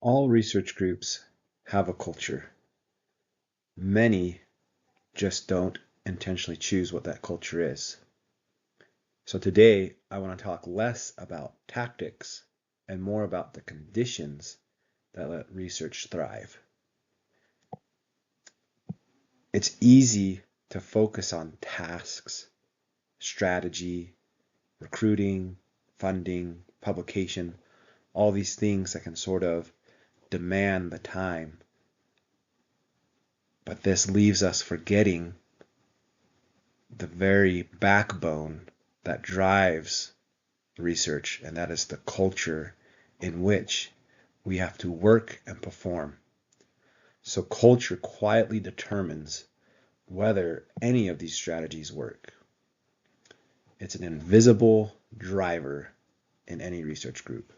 All research groups have a culture. Many just don't intentionally choose what that culture is. So today, I want to talk less about tactics and more about the conditions that let research thrive. It's easy to focus on tasks, strategy, recruiting, funding, publication, all these things that can sort of demand the time. But this leaves us forgetting the very backbone that drives research, and that is the culture in which we have to work and perform. So culture quietly determines whether any of these strategies work. It's an invisible driver in any research group.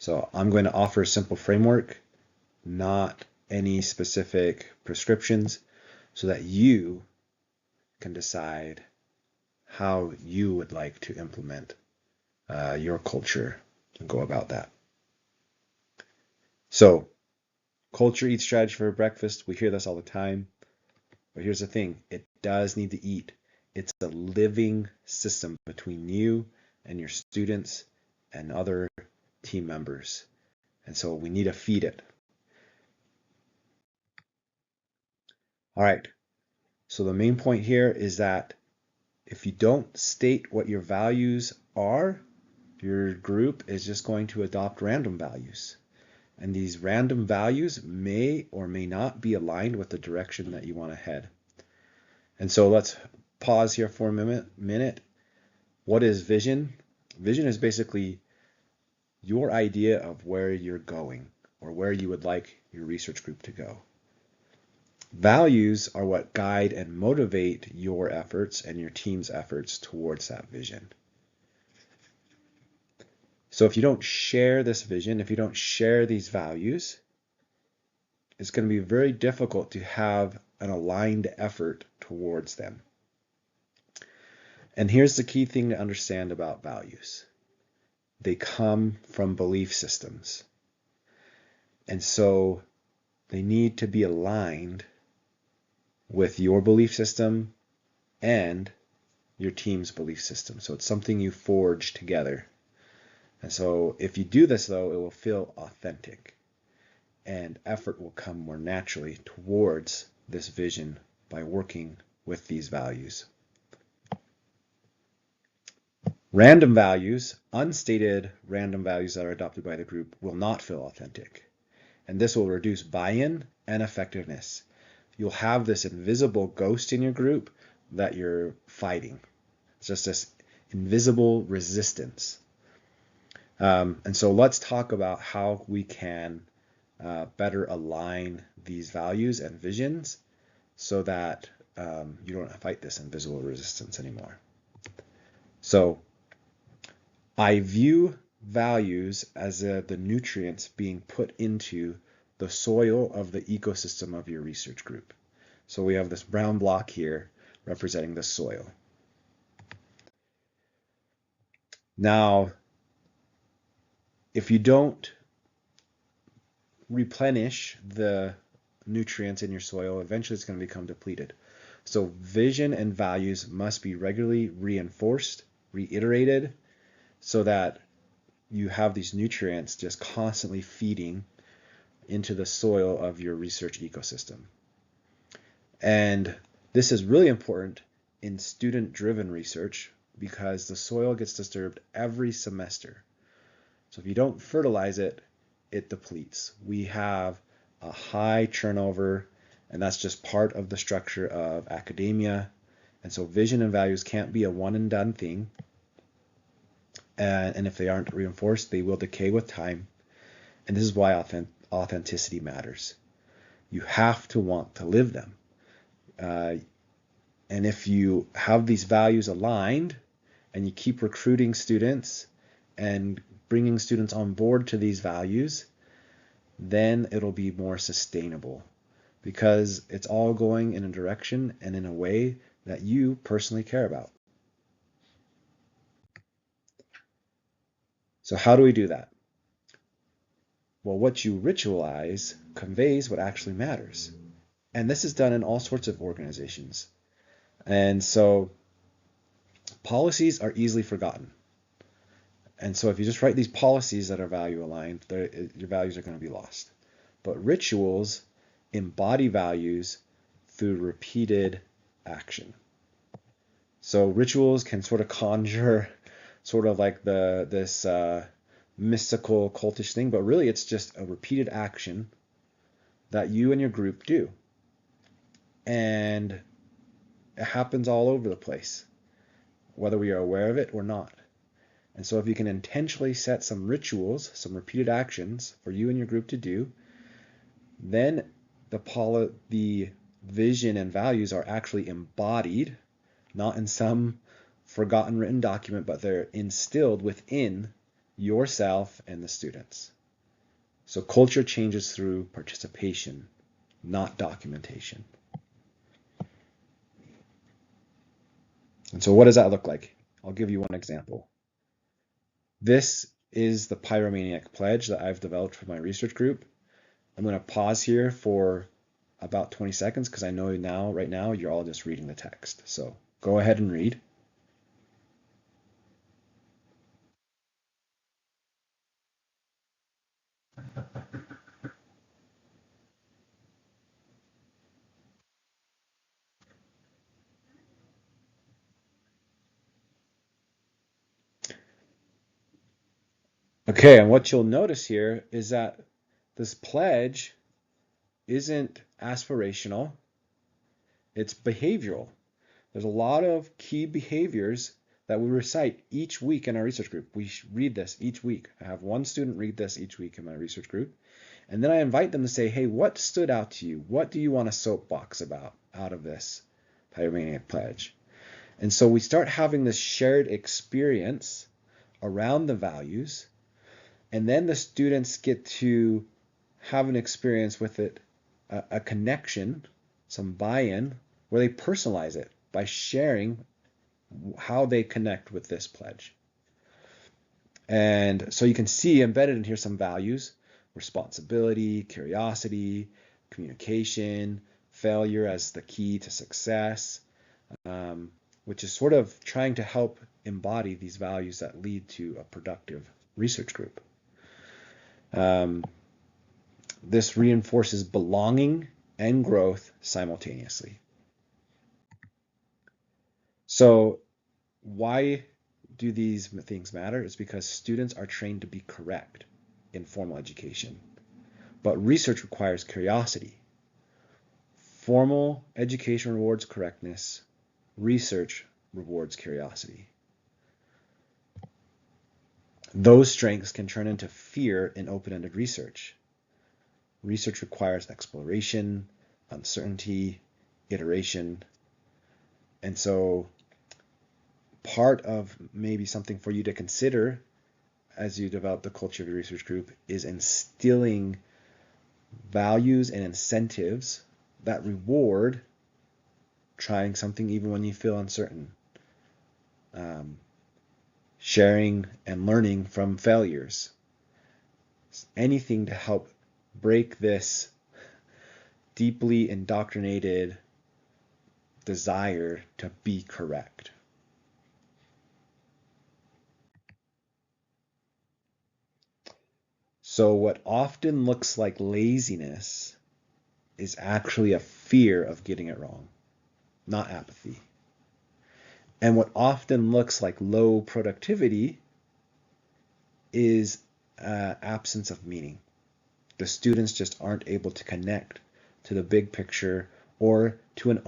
So I'm going to offer a simple framework, not any specific prescriptions, so that you can decide how you would like to implement your culture and go about that. So, culture eats strategy for breakfast. We hear this all the time. But here's the thing, it does need to eat. It's a living system between you and your students and other team members. And so we need to feed it. All right. So the main point here is that if you don't state what your values are, your group is just going to adopt random values. And these random values may or may not be aligned with the direction that you want to head. And so let's pause here for a minute. What is vision? Vision is basically your idea of where you're going or where you would like your research group to go. Values are what guide and motivate your efforts and your team's efforts towards that vision. So if you don't share this vision, if you don't share these values, it's going to be very difficult to have an aligned effort towards them. And here's the key thing to understand about values. They come from belief systems. And so they need to be aligned with your belief system and your team's belief system. So it's something you forge together. And so if you do this, though, it will feel authentic and effort will come more naturally towards this vision by working with these values. Random values, unstated random values that are adopted by the group, will not feel authentic. And this will reduce buy-in and effectiveness. You'll have this invisible ghost in your group that you're fighting. It's just this invisible resistance. And so let's talk about how we can better align these values and visions so that you don't fight this invisible resistance anymore. So I view values as the nutrients being put into the soil of the ecosystem of your research group. So we have this brown block here representing the soil. Now, if you don't replenish the nutrients in your soil, eventually it's going to become depleted. So vision and values must be regularly reinforced, reiterated, so that you have these nutrients just constantly feeding into the soil of your research ecosystem. And this is really important in student-driven research because the soil gets disturbed every semester. So if you don't fertilize it, it depletes. We have a high turnover, and that's just part of the structure of academia. And so vision and values can't be a one and done thing. And if they aren't reinforced, they will decay with time. And this is why authenticity matters. You have to want to live them. And if you have these values aligned and you keep recruiting students and bringing students on board to these values, then it'll be more sustainable because it's all going in a direction and in a way that you personally care about. So how do we do that? Well, what you ritualize conveys what actually matters. And this is done in all sorts of organizations. And so policies are easily forgotten. And so if you just write these policies that are value aligned, your values are going to be lost. But rituals embody values through repeated action. So rituals can sort of conjure sort of like this mystical cultish thing, but really it's just a repeated action that you and your group do. And it happens all over the place, whether we are aware of it or not. And so if you can intentionally set some rituals, some repeated actions for you and your group to do, then the vision and values are actually embodied, not in some forgotten written document, but they're instilled within yourself and the students. So culture changes through participation, not documentation. And so what does that look like? I'll give you one example. This is the Pyromaniac Pledge that I've developed for my research group. I'm going to pause here for about 20 seconds because I know right now, you're all just reading the text. So go ahead and read. Okay, and what you'll notice here is that this pledge isn't aspirational, it's behavioral. There's a lot of key behaviors that we recite each week in our research group. We read this each week. I have one student read this each week in my research group. And then I invite them to say, hey, what stood out to you? What do you want a soapbox about out of this Pyromaniac Pledge? And so we start having this shared experience around the values, and then the students get to have an experience with it, a connection, some buy-in, where they personalize it by sharing how they connect with this pledge. And so you can see embedded in here some values: responsibility, curiosity, communication, failure as the key to success, which is sort of trying to help embody these values that lead to a productive research group. This reinforces belonging and growth simultaneously. So why do these things matter? It's because students are trained to be correct in formal education, but research requires curiosity. Formal education rewards correctness, research rewards curiosity. Those strengths can turn into fear in open-ended research. Research requires exploration, uncertainty, iteration. And so part of maybe something for you to consider as you develop the culture of your research group is instilling values and incentives that reward trying something even when you feel uncertain. Sharing and learning from failures. Anything to help break this deeply indoctrinated desire to be correct. So what often looks like laziness is actually a fear of getting it wrong, not apathy. And what often looks like low productivity is absence of meaning. The students just aren't able to connect to the big picture or to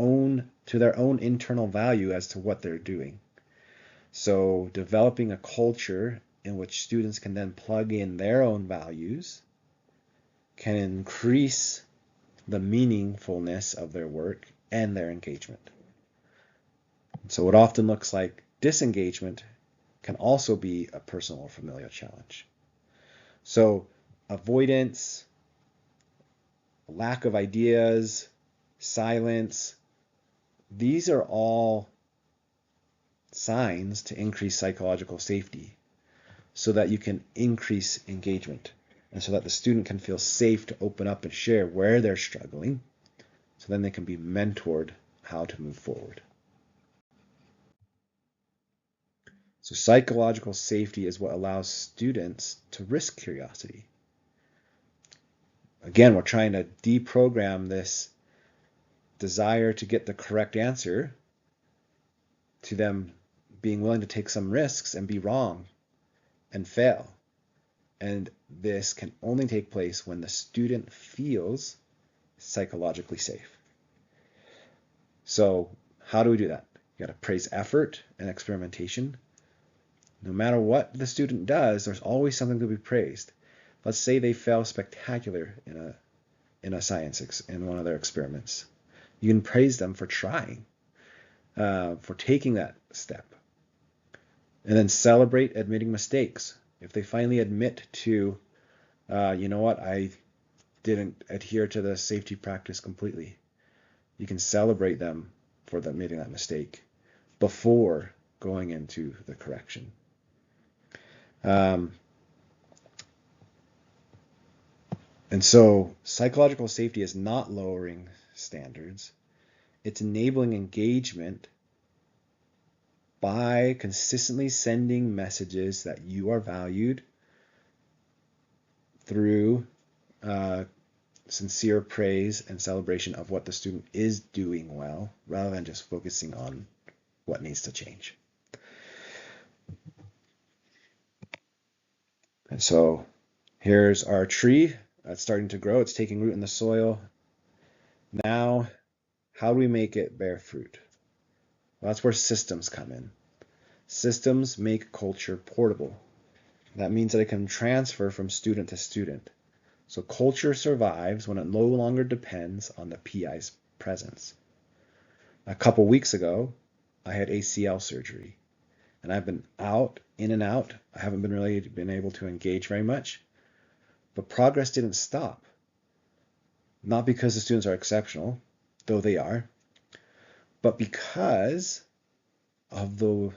their own internal value as to what they're doing. So developing a culture in which students can then plug in their own values can increase the meaningfulness of their work and their engagement. So what often looks like disengagement can also be a personal or familial challenge. So avoidance, lack of ideas, silence, these are all signs to increase psychological safety so that you can increase engagement. and so that the student can feel safe to open up and share where they're struggling, so then they can be mentored how to move forward. So psychological safety is what allows students to risk curiosity. Again, we're trying to deprogram this desire to get the correct answer to them being willing to take some risks and be wrong and fail. And this can only take place when the student feels psychologically safe. So how do we do that? You got to praise effort and experimentation. No matter what the student does, there's always something to be praised. Let's say they fail spectacular in one of their experiments. You can praise them for trying, for taking that step. And then celebrate admitting mistakes. If they finally admit to, you know what, I didn't adhere to the safety practice completely, you can celebrate them for admitting that mistake before going into the correction. And so psychological safety is not lowering standards. It's enabling engagement by consistently sending messages that you are valued through sincere praise and celebration of what the student is doing well, rather than just focusing on what needs to change. And so here's our tree that's starting to grow. It's taking root in the soil. Now, how do we make it bear fruit? Well, that's where systems come in. Systems make culture portable. That means that it can transfer from student to student. So culture survives when it no longer depends on the PI's presence. A couple weeks ago, I had ACL surgery, and I've been in and out. I haven't been able to engage very much, but progress didn't stop. Not because the students are exceptional, though they are, but because of the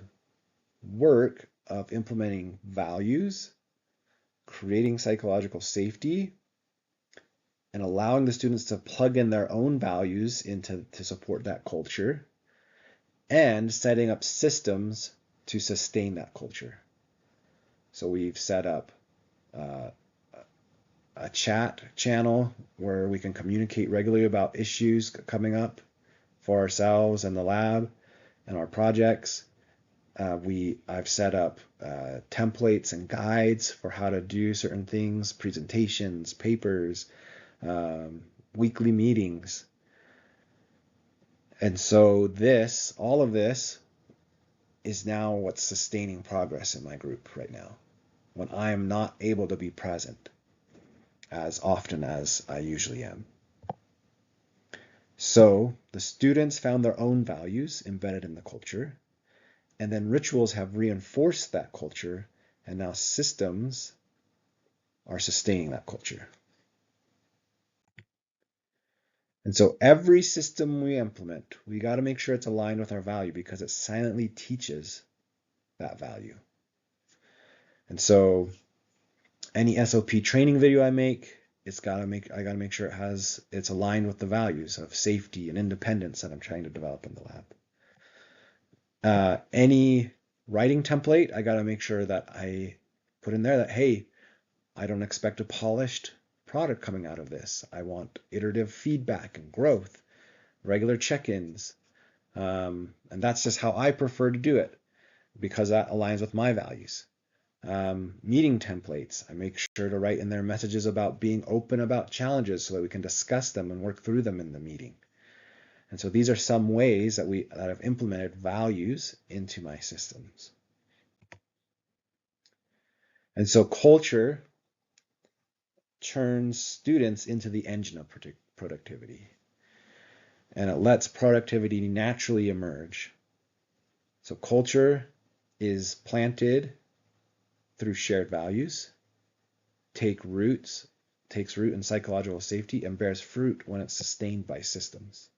work of implementing values, creating psychological safety, and allowing the students to plug in their own values to support that culture, and setting up systems to sustain that culture. So we've set up a chat channel where we can communicate regularly about issues coming up for ourselves and the lab and our projects. I've set up templates and guides for how to do certain things, presentations, papers, weekly meetings. And so all of this is now what's sustaining progress in my group right now, when I am not able to be present as often as I usually am. So the students found their own values embedded in the culture, and then rituals have reinforced that culture, and now systems are sustaining that culture. And so every system we implement, we got to make sure it's aligned with our value, because it silently teaches that value. And so any SOP training video I make, I got to make sure it's aligned with the values of safety and independence that I'm trying to develop in the lab. Any writing template, I got to make sure that I put in there that, hey, I don't expect a polished product coming out of this. I want iterative feedback and growth, regular check-ins. And that's just how I prefer to do it, because that aligns with my values. Meeting templates, I make sure to write in there messages about being open about challenges so that we can discuss them and work through them in the meeting. And so these are some ways that I've implemented values into my systems. And so culture turns students into the engine of productivity, and it lets productivity naturally emerge. So culture is planted through shared values, takes root in psychological safety, and bears fruit when it's sustained by systems.